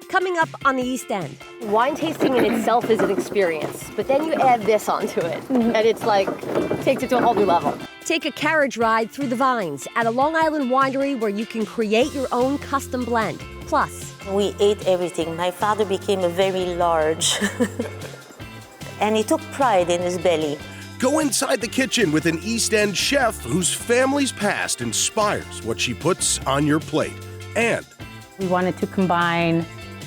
Coming up on the East End. Wine tasting in itself is an experience, but then you add this onto it, and it's like, takes it to a whole new level. Take a carriage ride through the vines at a Long Island winery where you can create your own custom blend. Plus, we ate everything. My father became a very large, and he took pride in his belly. Go inside the kitchen with an East End chef whose family's past inspires what she puts on your plate. And we wanted to combine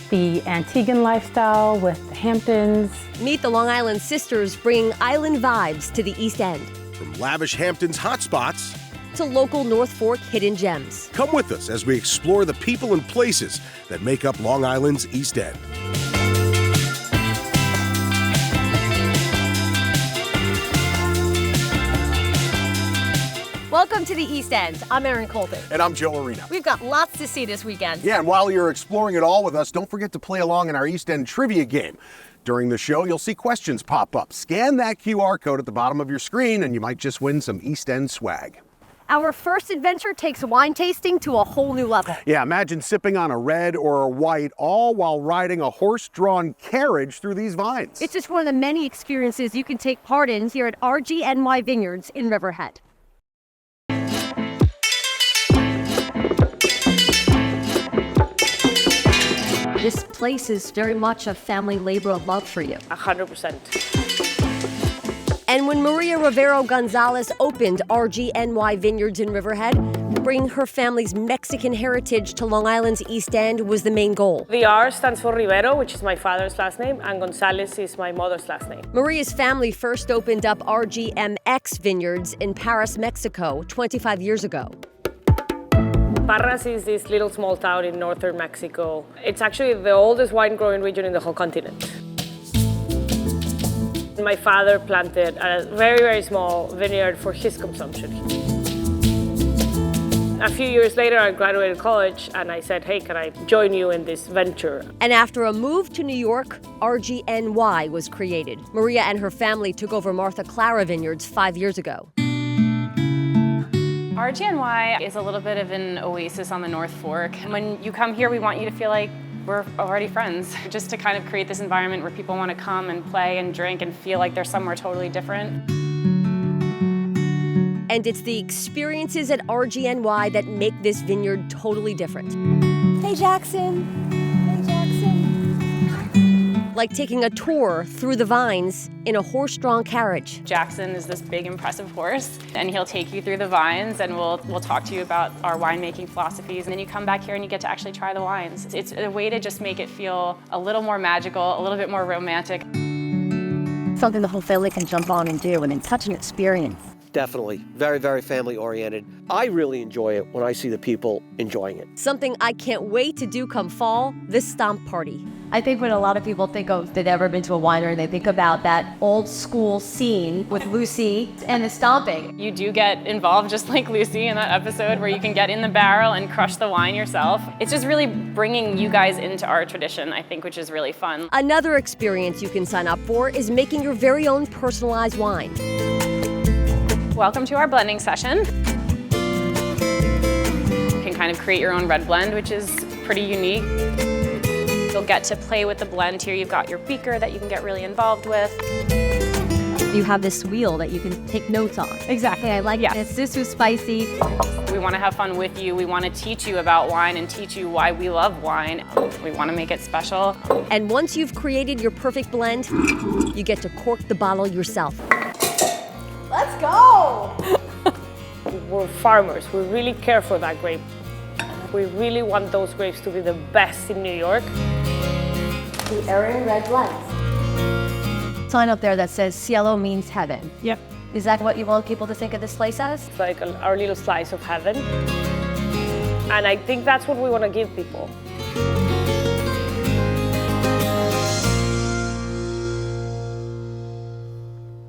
the Antiguan lifestyle with the Hamptons. Meet the Long Island sisters bringing island vibes to the East End. From lavish Hampton's hotspots to local North Fork hidden gems. Come with us as we explore the people and places that make up Long Island's East End. Welcome to the East End. I'm Erin Colton. And I'm Joe Arena. We've got lots to see this weekend. Yeah, and while you're exploring it all with us, don't forget to play along in our East End trivia game. During the show, you'll see questions pop up. Scan that QR code at the bottom of your screen and you might just win some East End swag. Our first adventure takes wine tasting to a whole new level. Yeah, imagine sipping on a red or a white, all while riding a horse-drawn carriage through these vines. It's just one of the many experiences you can take part in here at RGNY Vineyards in Riverhead. This place is very much a family labor of love for you. 100%. And when Maria Rivero Gonzalez opened RGNY Vineyards in Riverhead, bringing her family's Mexican heritage to Long Island's East End was the main goal. The R stands for Rivero, which is my father's last name, and Gonzalez is my mother's last name. Maria's family first opened up RGMX Vineyards in Paris, Mexico, 25 years ago. Parras is this little small town in northern Mexico. It's actually the oldest wine growing region in the whole continent. My father planted a very, very small vineyard for his consumption. A few years later, I graduated college and I said, hey, can I join you in this venture? And after a move to New York, RGNY was created. Maria and her family took over Martha Clara Vineyards 5 years ago. RGNY is a little bit of an oasis on the North Fork. When you come here, we want you to feel like we're already friends, just to kind of create this environment where people want to come and play and drink and feel like they're somewhere totally different. And it's the experiences at RGNY that make this vineyard totally different. Hey, Jackson. Hey, Jackson. Like taking a tour through the vines in a horse-drawn carriage. Jackson is this big, impressive horse, and he'll take you through the vines, and we'll talk to you about our winemaking philosophies, and then you come back here and you get to actually try the wines. It's a way to just make it feel a little more magical, a little bit more romantic. Something the whole family can jump on and do, and it's such an experience. Definitely. Very, very family oriented. I really enjoy it when I see the people enjoying it. Something I can't wait to do come fall, this stomp party. I think when a lot of people think of they've ever been to a winery, they think about that old school scene with Lucy and the stomping. You do get involved just like Lucy in that episode where you can get in the barrel and crush the wine yourself. It's just really bringing you guys into our tradition, I think, which is really fun. Another experience you can sign up for is making your very own personalized wine. Welcome to our blending session. You can kind of create your own red blend, which is pretty unique. You'll get to play with the blend here. You've got your beaker that you can get really involved with. You have this wheel that you can take notes on. Exactly. I like this. This was spicy. We want to have fun with you. We want to teach you about wine and teach you why we love wine. We want to make it special. And once you've created your perfect blend, you get to cork the bottle yourself. Let's go! We're farmers. We really care for that grape. We really want those grapes to be the best in New York. The Erin Red Blend. Sign up there that says Cielo means heaven. Yep. Is that what you want people to think of this place as? It's like our little slice of heaven. And I think that's what we want to give people.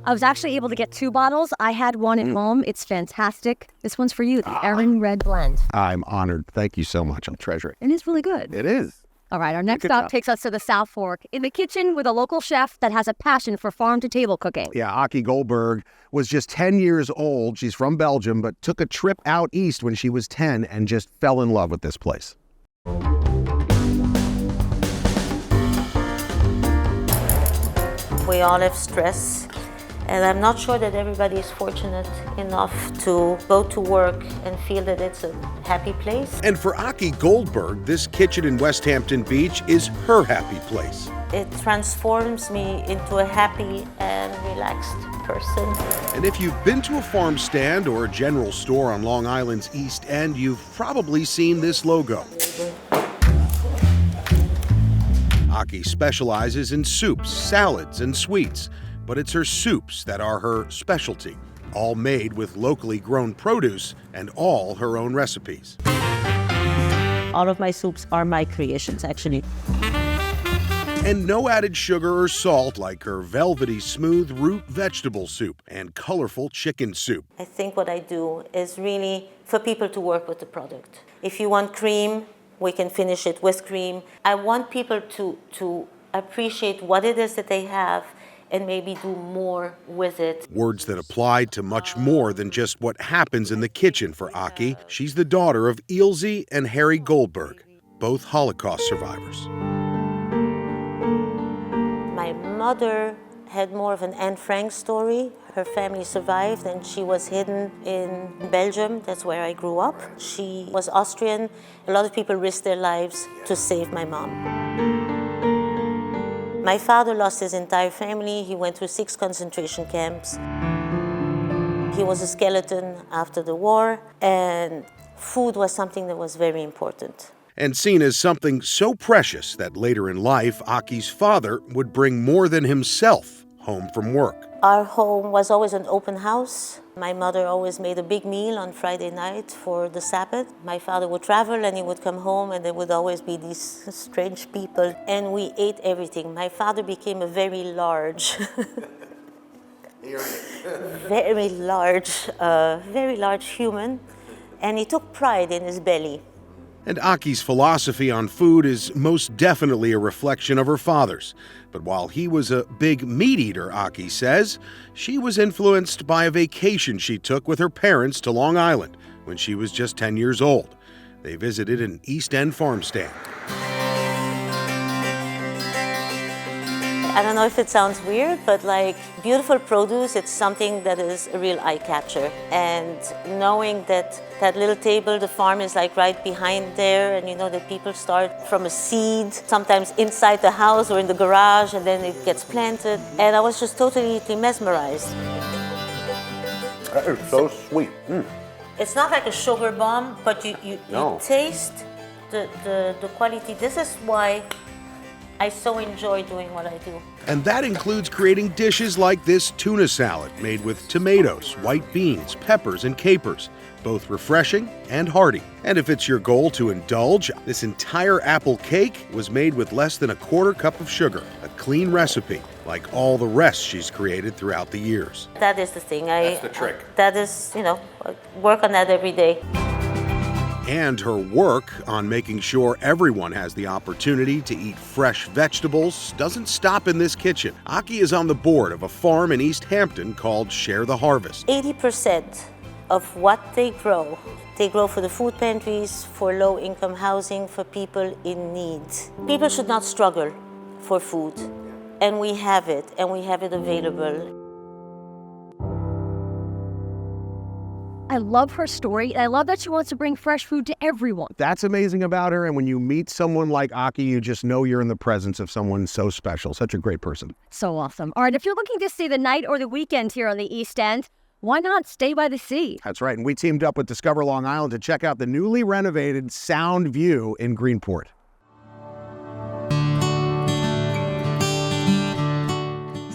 I was actually able to get 2 bottles. I had one at home. It's fantastic. This one's for you, the Erin Red Blend. I'm honored. Thank you so much. I'll treasure it. And it's really good. It is. All right, our next stop takes us to the South Fork, in the kitchen with a local chef that has a passion for farm-to-table cooking. Yeah, Aki Goldberg was just 10 years old. She's from Belgium, but took a trip out east when she was 10 and just fell in love with this place. We all have stress. And I'm not sure that everybody is fortunate enough to go to work and feel that it's a happy place. And for Aki Goldberg, this kitchen in Westhampton Beach is her happy place. It transforms me into a happy and relaxed person. And if you've been to a farm stand or a general store on Long Island's East End, you've probably seen this logo. Aki specializes in soups, salads, and sweets, but it's her soups that are her specialty, all made with locally grown produce and all her own recipes. All of my soups are my creations, actually. And no added sugar or salt like her velvety smooth root vegetable soup and colorful chicken soup. I think what I do is really for people to work with the product. If you want cream, we can finish it with cream. I want people to appreciate what it is that they have and maybe do more with it. Words that apply to much more than just what happens in the kitchen for Aki. She's the daughter of Ilse and Harry Goldberg, both Holocaust survivors. My mother had more of an Anne Frank story. Her family survived and she was hidden in Belgium. That's where I grew up. She was Austrian. A lot of people risked their lives to save my mom. My father lost his entire family. He went through 6 concentration camps. He was a skeleton after the war, and food was something that was very important. And seen as something so precious that later in life, Aki's father would bring more than himself home from work. Our home was always an open house. My mother always made a big meal on Friday night for the Sabbath. My father would travel and he would come home and there would always be these strange people. And we ate everything. My father became a very large, very large human. And he took pride in his belly. And Aki's philosophy on food is most definitely a reflection of her father's. But while he was a big meat eater, Aki says, she was influenced by a vacation she took with her parents to Long Island when she was just 10 years old. They visited an East End farm stand. I don't know if it sounds weird, but like beautiful produce, it's something that is a real eye catcher. And knowing that that little table, the farm is like right behind there, and you know that people start from a seed, sometimes inside the house or in the garage, and then it gets planted. And I was just totally mesmerized. That is so sweet. It's not like a sugar bomb, but you taste the quality. This is why I so enjoy doing what I do. And that includes creating dishes like this tuna salad made with tomatoes, white beans, peppers, and capers, both refreshing and hearty. And if it's your goal to indulge, this entire apple cake was made with less than a 1/4 cup of sugar, a clean recipe, like all the rest she's created throughout the years. That is the thing. That's the trick. That is, I work on that every day. And her work on making sure everyone has the opportunity to eat fresh vegetables doesn't stop in this kitchen. Aki is on the board of a farm in East Hampton called Share the Harvest. 80% of what they grow for the food pantries, for low-income housing, for people in need. People should not struggle for food, and we have it available. I love her story, and I love that she wants to bring fresh food to everyone. That's amazing about her, and when you meet someone like Aki, you just know you're in the presence of someone so special, such a great person. So awesome. All right, if you're looking to stay the night or the weekend here on the East End, why not stay by the sea? That's right, and we teamed up with Discover Long Island to check out the newly renovated Sound View in Greenport.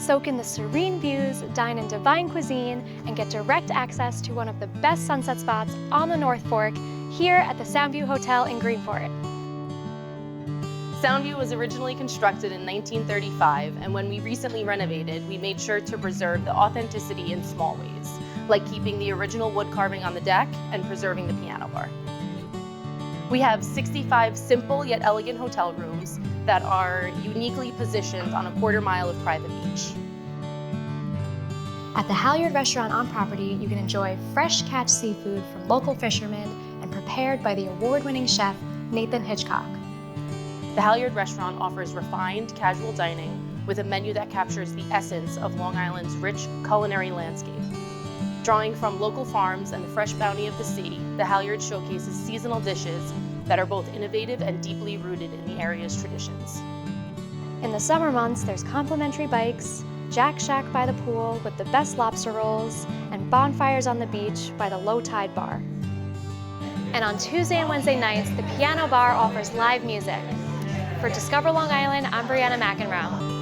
Soak in the serene views, dine in divine cuisine, and get direct access to one of the best sunset spots on the North Fork here at the Soundview Hotel in Greenport. Soundview was originally constructed in 1935, and when we recently renovated, we made sure to preserve the authenticity in small ways, like keeping the original wood carving on the deck and preserving the piano bar. We have 65 simple yet elegant hotel rooms that are uniquely positioned on a 1/4 mile of private beach. At the Halyard Restaurant on property, you can enjoy fresh catch seafood from local fishermen and prepared by the award-winning chef, Nathan Hitchcock. The Halyard Restaurant offers refined, casual dining with a menu that captures the essence of Long Island's rich culinary landscape. Drawing from local farms and the fresh bounty of the sea, the Halyard showcases seasonal dishes that are both innovative and deeply rooted in the area's traditions. In the summer months, there's complimentary bikes, Jack Shack by the pool with the best lobster rolls, and bonfires on the beach by the Low Tide Bar. And on Tuesday and Wednesday nights, the Piano Bar offers live music. For Discover Long Island, I'm Brianna McEnroe.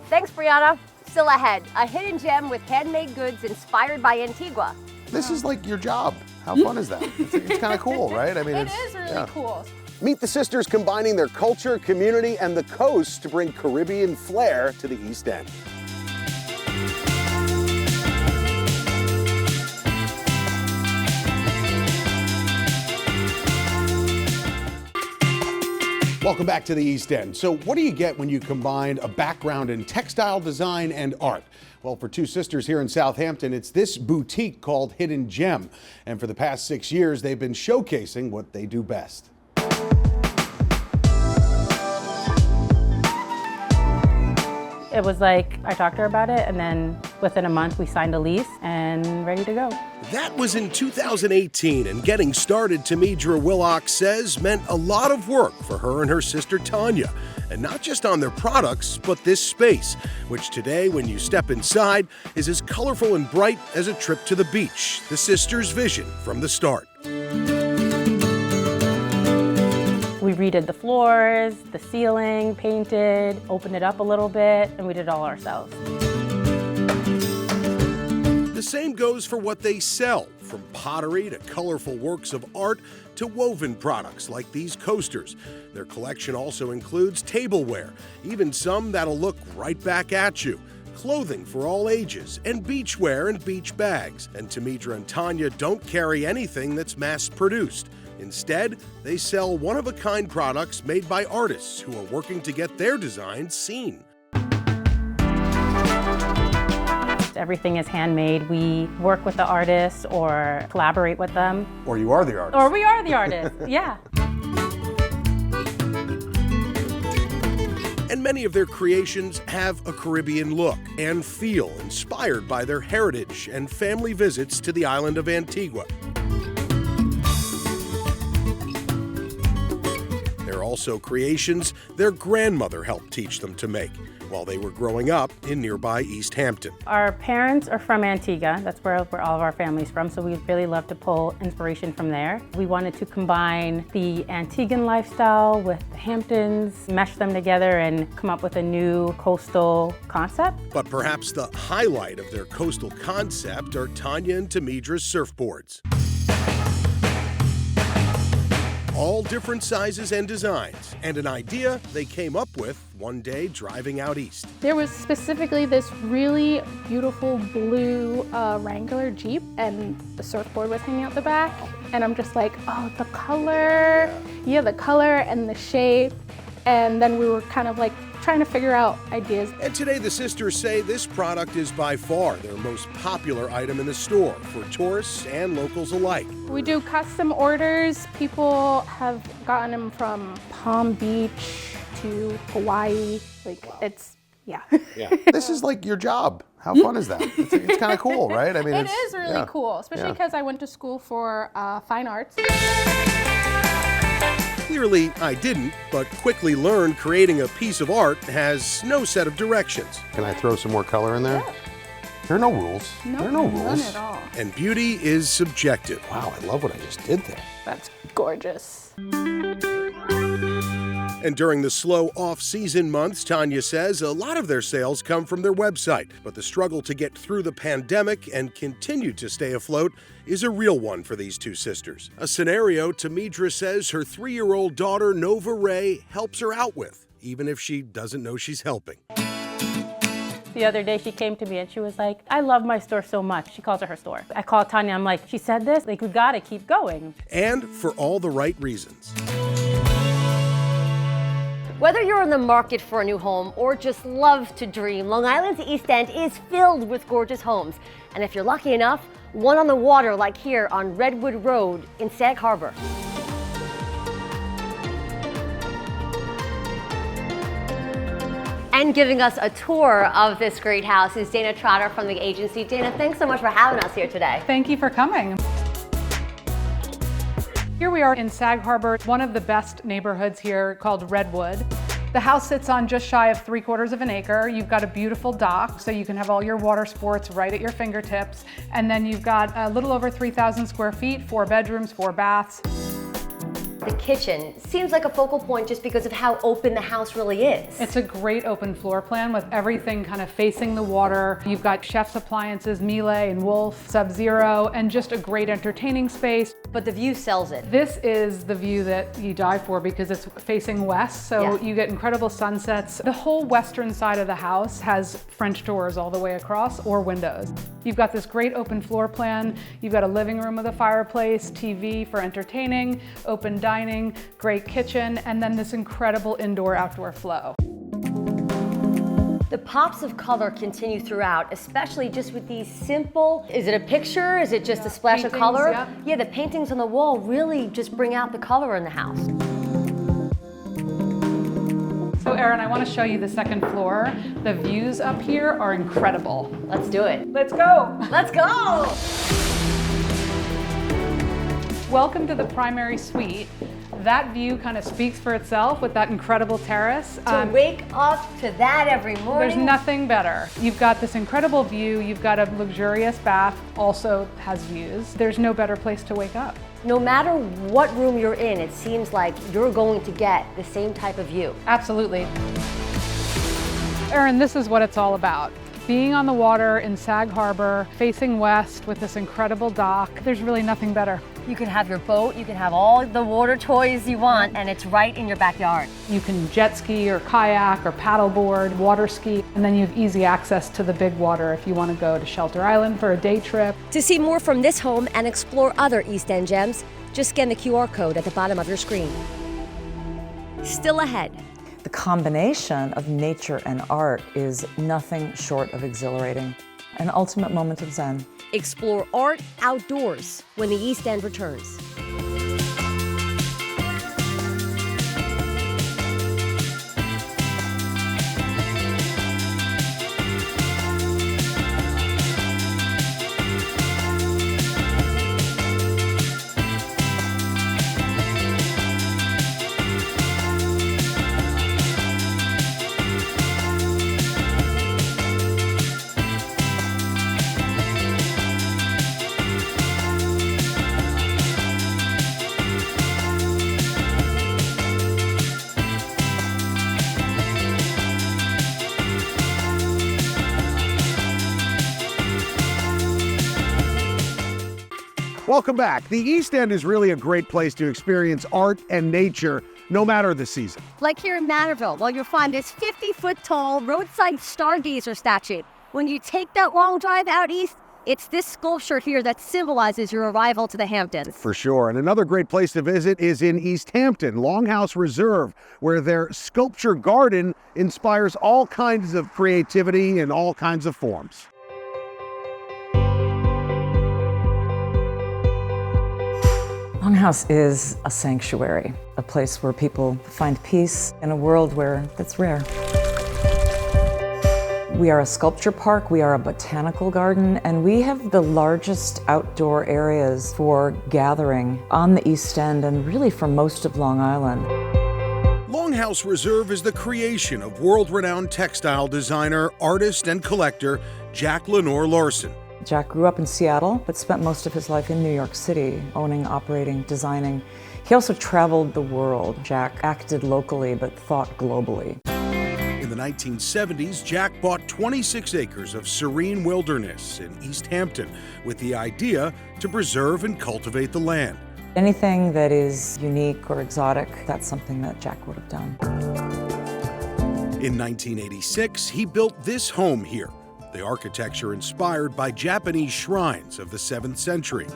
Thanks, Brianna. Still ahead, a hidden gem with handmade goods inspired by Antigua. This is like your job. How fun is that? It's kind of cool, right? I mean, it is really cool. Meet the sisters combining their culture, community, and the coast to bring Caribbean flair to the East End. Welcome back to the East End. So what do you get when you combine a background in textile design and art? Well, for two sisters here in Southampton, it's this boutique called Hidden Gem. And for the past 6 years, they've been showcasing what they do best. It was like, I talked to her about it, and then within a month we signed a lease and ready to go. That was in 2018, and getting started, Tamidra Willock says, meant a lot of work for her and her sister Tanya. And not just on their products, but this space, which today, when you step inside, is as colorful and bright as a trip to the beach. The sisters' vision from the start. We redid the floors, the ceiling, painted, opened it up a little bit, and we did it all ourselves. The same goes for what they sell, from pottery to colorful works of art to woven products like these coasters. Their collection also includes tableware, even some that'll look right back at you, clothing for all ages, and beachwear and beach bags. And Tamidra and Tanya don't carry anything that's mass-produced. Instead, they sell one-of-a-kind products made by artists who are working to get their designs seen. Everything is handmade. We work with the artists or collaborate with them. Or you are the artist. Or we are the artist, yeah. And many of their creations have a Caribbean look and feel inspired by their heritage and family visits to the island of Antigua. They're also creations their grandmother helped teach them to make while they were growing up in nearby East Hampton. Our parents are from Antigua. That's where all of our family's from, so we really love to pull inspiration from there. We wanted to combine the Antiguan lifestyle with the Hamptons, mesh them together, and come up with a new coastal concept. But perhaps the highlight of their coastal concept are Tanya and Tamidra's surfboards. All different sizes and designs, and an idea they came up with one day driving out east. There was specifically this really beautiful blue Wrangler Jeep, and the surfboard was hanging out the back, and I'm just like, oh, the color, yeah, the color and the shape, and then we were kind of like trying to figure out ideas. And today the sisters say this product is by far their most popular item in the store for tourists and locals alike. We do custom orders. People have gotten them from Palm Beach to Hawaii. Like, it's, yeah. Yeah. This is like your job. How fun is that? It's kind of cool, right? I mean, it is really cool, especially because I went to school for fine arts. Clearly, I didn't, but quickly learned creating a piece of art has no set of directions. Can I throw some more color in there? Yeah. There are no rules. No, there are no rules. None at all. And beauty is subjective. Wow, I love what I just did there. That's gorgeous. And during the slow off-season months, Tanya says a lot of their sales come from their website. But the struggle to get through the pandemic and continue to stay afloat is a real one for these two sisters. A scenario Tamidra says her 3-year-old daughter, Nova Ray, helps her out with, even if she doesn't know she's helping. The other day she came to me and she was like, I love my store so much. She calls it her store. I called Tanya, I'm like, she said this? Like, we gotta keep going. And for all the right reasons. Whether you're in the market for a new home or just love to dream, Long Island's East End is filled with gorgeous homes. And if you're lucky enough, one on the water like here on Redwood Road in Sag Harbor. And giving us a tour of this great house is Dana Trotter from the agency. Dana, thanks so much for having us here today. Thank you for coming. Here we are in Sag Harbor, one of the best neighborhoods here called Redwood. The house sits on just shy of 3/4 of an acre. You've got a beautiful dock, so you can have all your water sports right at your fingertips. And then you've got a little over 3,000 square feet, 4 bedrooms, 4 baths. The kitchen seems like a focal point just because of how open the house really is. It's a great open floor plan with everything kind of facing the water. You've got chef's appliances, Miele and Wolf, Sub-Zero, and just a great entertaining space. But the view sells it. This is the view that you die for because it's facing west, so you get incredible sunsets. The whole western side of the house has French doors all the way across, or windows. You've got this great open floor plan. You've got a living room with a fireplace, TV for entertaining, open dining, great kitchen, and then this incredible indoor-outdoor flow. The pops of color continue throughout, especially just with these simple, is it a picture? Is it just a splash of color? Yeah, the paintings on the wall really just bring out the color in the house. So Erin, I want to show you the second floor. The views up here are incredible. Let's do it. Let's go. Let's go. Welcome to the primary suite. That view kind of speaks for itself with that incredible terrace. To wake up to that every morning. There's nothing better. You've got this incredible view. You've got a luxurious bath, also has views. There's no better place to wake up. No matter what room you're in, it seems like you're going to get the same type of view. Absolutely. Erin, this is what it's all about. Being on the water in Sag Harbor, facing west with this incredible dock, there's really nothing better. You can have your boat, you can have all the water toys you want, and it's right in your backyard. You can jet ski or kayak or paddleboard, water ski, and then you have easy access to the big water if you want to go to Shelter Island for a day trip. To see more from this home and explore other East End gems, just scan the QR code at the bottom of your screen. Still ahead. The combination of nature and art is nothing short of exhilarating. An ultimate moment of zen. Explore art outdoors when the East End returns. Welcome back. The East End is really a great place to experience art and nature, no matter the season. Like here in Manorville, well, you'll find this 50-foot-tall roadside stargazer statue. When you take that long drive out east, it's this sculpture here that symbolizes your arrival to the Hamptons. For sure. And another great place to visit is in East Hampton, LongHouse Reserve, where their sculpture garden inspires all kinds of creativity in all kinds of forms. LongHouse is a sanctuary, a place where people find peace in a world where that's rare. We are a sculpture park, we are a botanical garden, and we have the largest outdoor areas for gathering on the East End and really for most of Long Island. LongHouse Reserve is the creation of world-renowned textile designer, artist, and collector Jack Lenore Larson. Jack grew up in Seattle, but spent most of his life in New York City, owning, operating, designing. He also traveled the world. Jack acted locally, but thought globally. In the 1970s, Jack bought 26 acres of serene wilderness in East Hampton with the idea to preserve and cultivate the land. Anything that is unique or exotic, that's something that Jack would have done. In 1986, he built this home here, the architecture inspired by Japanese shrines of the 7th century.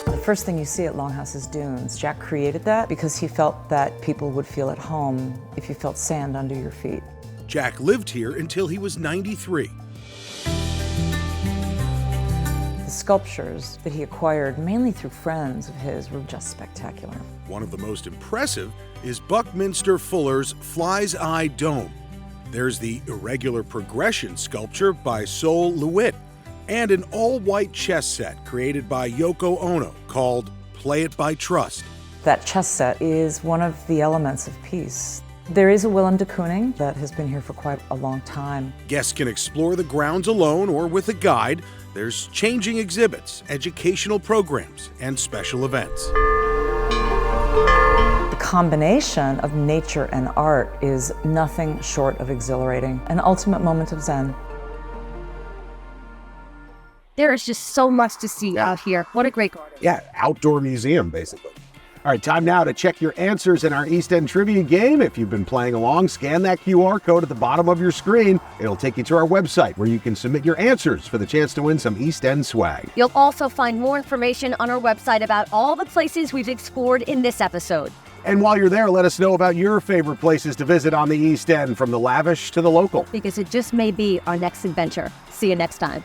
The first thing you see at LongHouse is dunes. Jack created that because he felt that people would feel at home if you felt sand under your feet. Jack lived here until he was 93. The sculptures that he acquired, mainly through friends of his, were just spectacular. One of the most impressive is Buckminster Fuller's Fly's Eye Dome. There's the irregular progression sculpture by Sol LeWitt, and an all-white chess set created by Yoko Ono called Play It by Trust. That chess set is one of the elements of peace. There is a Willem de Kooning that has been here for quite a long time. Guests can explore the grounds alone or with a guide. There's changing exhibits, educational programs, and special events. The combination of nature and art is nothing short of exhilarating, an ultimate moment of Zen. There is just so much to see out here. What a great garden. Yeah, outdoor museum, basically. All right, time now to check your answers in our East End trivia game. If you've been playing along, scan that QR code at the bottom of your screen. It'll take you to our website where you can submit your answers for the chance to win some East End swag. You'll also find more information on our website about all the places we've explored in this episode. And while you're there, let us know about your favorite places to visit on the East End, from the lavish to the local. Because it just may be our next adventure. See you next time.